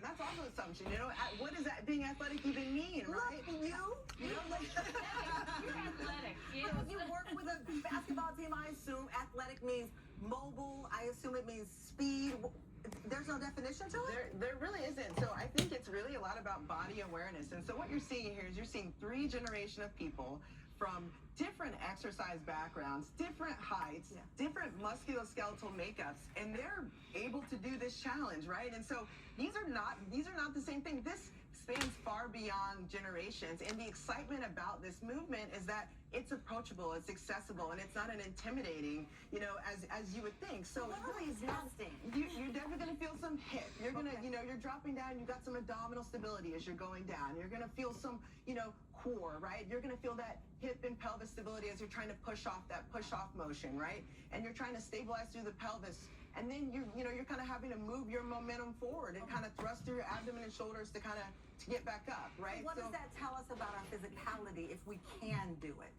That's also an assumption. You know, what does that being athletic even mean, right? Look, you know, like, You're athletic. but if you work with a basketball team, I assume athletic means mobile. I assume it means speed. There's no definition to it? There really isn't. So I think it's really a lot about body awareness. And so what you're seeing here is you're seeing 3 generations of people from different exercise backgrounds, different heights, different musculoskeletal makeups, and they're able to do this challenge, right? And so these are not the same thing. This spans far beyond generations, and the excitement about this movement is that it's approachable, it's accessible, and it's not an intimidating, you know, as you would think. So what are these testing? You're definitely gonna feel some hip. You're gonna, you know, you're dropping down. You got some abdominal stability as you're going down. You're gonna feel some, you know, core, right? You're gonna feel that hip and pelvis stability as you're trying to push off that push-off motion, right? And you're trying to stabilize through the pelvis. And then you're kind of having to move your momentum forward and kind of thrust through your abdomen and shoulders to kind of get back up, right? What does that tell us about our physicality if we can do it?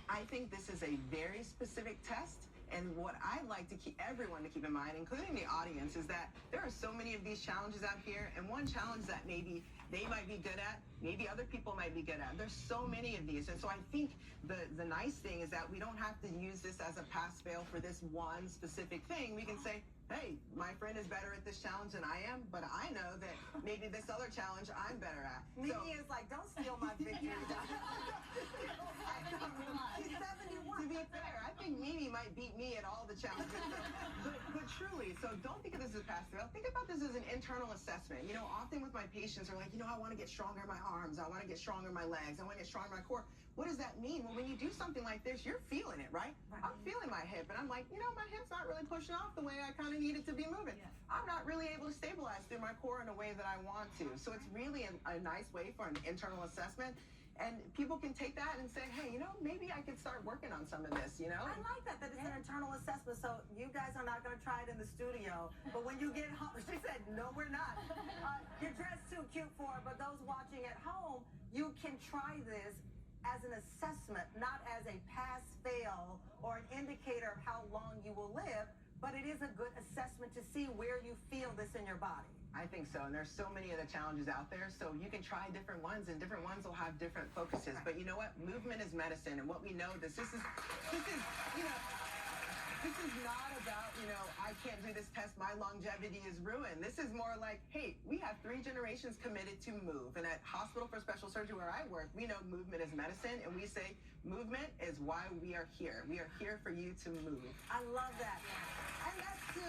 I think this is a very specific test. And what I'd like to keep everyone to keep in mind, including the audience, is that there are so many of these challenges out here, and one challenge that maybe they might be good at, maybe other people might be good at. There's so many of these. And so I think the nice thing is that we don't have to use this as a pass-fail for this one specific thing. We can say, hey, my friend is better at this challenge than I am, but I know that maybe this other challenge I'm better at. Mimi is like, don't steal my victory. She's 71. To be fair, I think Mimi might beat me at all the challenges. But truly, so don't think of this as a pass-fail. Think about this as an internal assessment. You know, often with my patients are like, you know, I want to get stronger in my arms. I want to get stronger in my legs. I want to get stronger in my core. What does that mean? Well, when you do something like this, you're feeling it, right? I'm feeling my hip, and I'm like, you know, my hip's not really pushing off the way I kind of need it to be moving. I'm not really able to stabilize through my core in a way that I want to. So it's really a nice way for an internal assessment. And people can take that and say, hey, you know, maybe I could start working on some of this, you know? I like that it's an internal assessment. So you guys are not going to try it in the studio, but when you get home, she said, no, we're not. You're dressed too cute for it, but those watching at home, you can try this as an assessment, not as a pass-fail or an indicator of how long you will live, but it is a good assessment to see where you feel this in your body. I think so, and there's so many of the challenges out there, so you can try different ones, and different ones will have different focuses. But you know what? Movement is medicine, and what we know this is, you know, this is not about, you know, I can't do this test, my longevity is ruined. This is more like, hey, we have 3 generations committed to move, and at Hospital for Special Surgery where I work, we know movement is medicine, and we say movement is why we are here. We are here for you to move. I love that. And that's to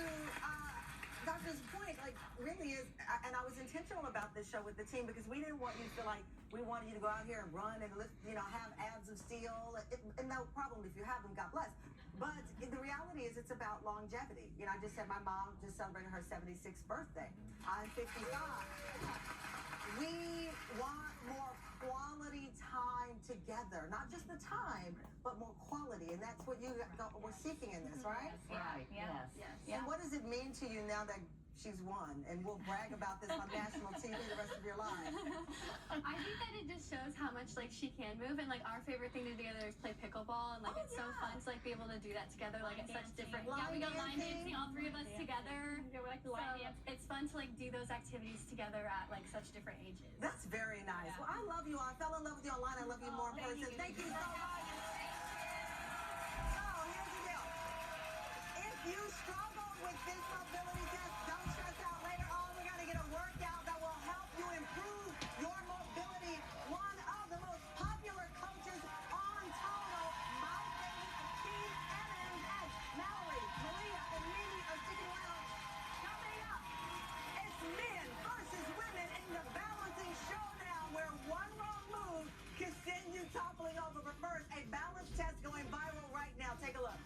Doctor's point, like, really is, and I was intentional about this show with the team because we didn't want you to feel like we wanted you to go out here and run and lift, you know, have abs of steel. And no problem if you have them, God bless. But the reality is it's about longevity. You know, I just said my mom just celebrated her 76th birthday. I'm 55. We want more quality time together, not just the time, but more quality, and that's what we're seeking in this, right? Right. Yes. And what does it mean to you now that she's won, and we'll brag about this on national TV the rest of your life? I think that it just shows how much like she can move, and like our favorite thing to do together is play pickleball, and like it's so fun to like be able to do that together, like at such different. Line we go line dancing. dancing, all 3 of us together. We're like line dance. It's fun to like do those activities together at like such different ages. That's very nice. Well, I love you all. I fell in love with you online. I love you more in person. Thank you so much. So here's the deal. If you struggle with this mobility test, don't stress out. Later on, we're going to get a workout that will help you improve your mobility. One of the most popular coaches on Total, my favorite team, MMX. Mallory, Maria, and Mimi are sticking around. Coming up, it's men versus women in the balancing showdown where one wrong move can send you toppling over. But first, a balance test going viral right now. Take a look.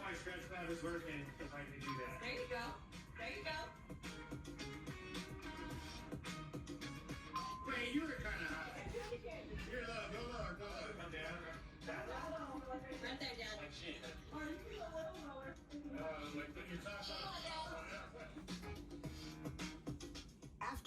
My stretch pad is working if I can do that. There you go. There you go.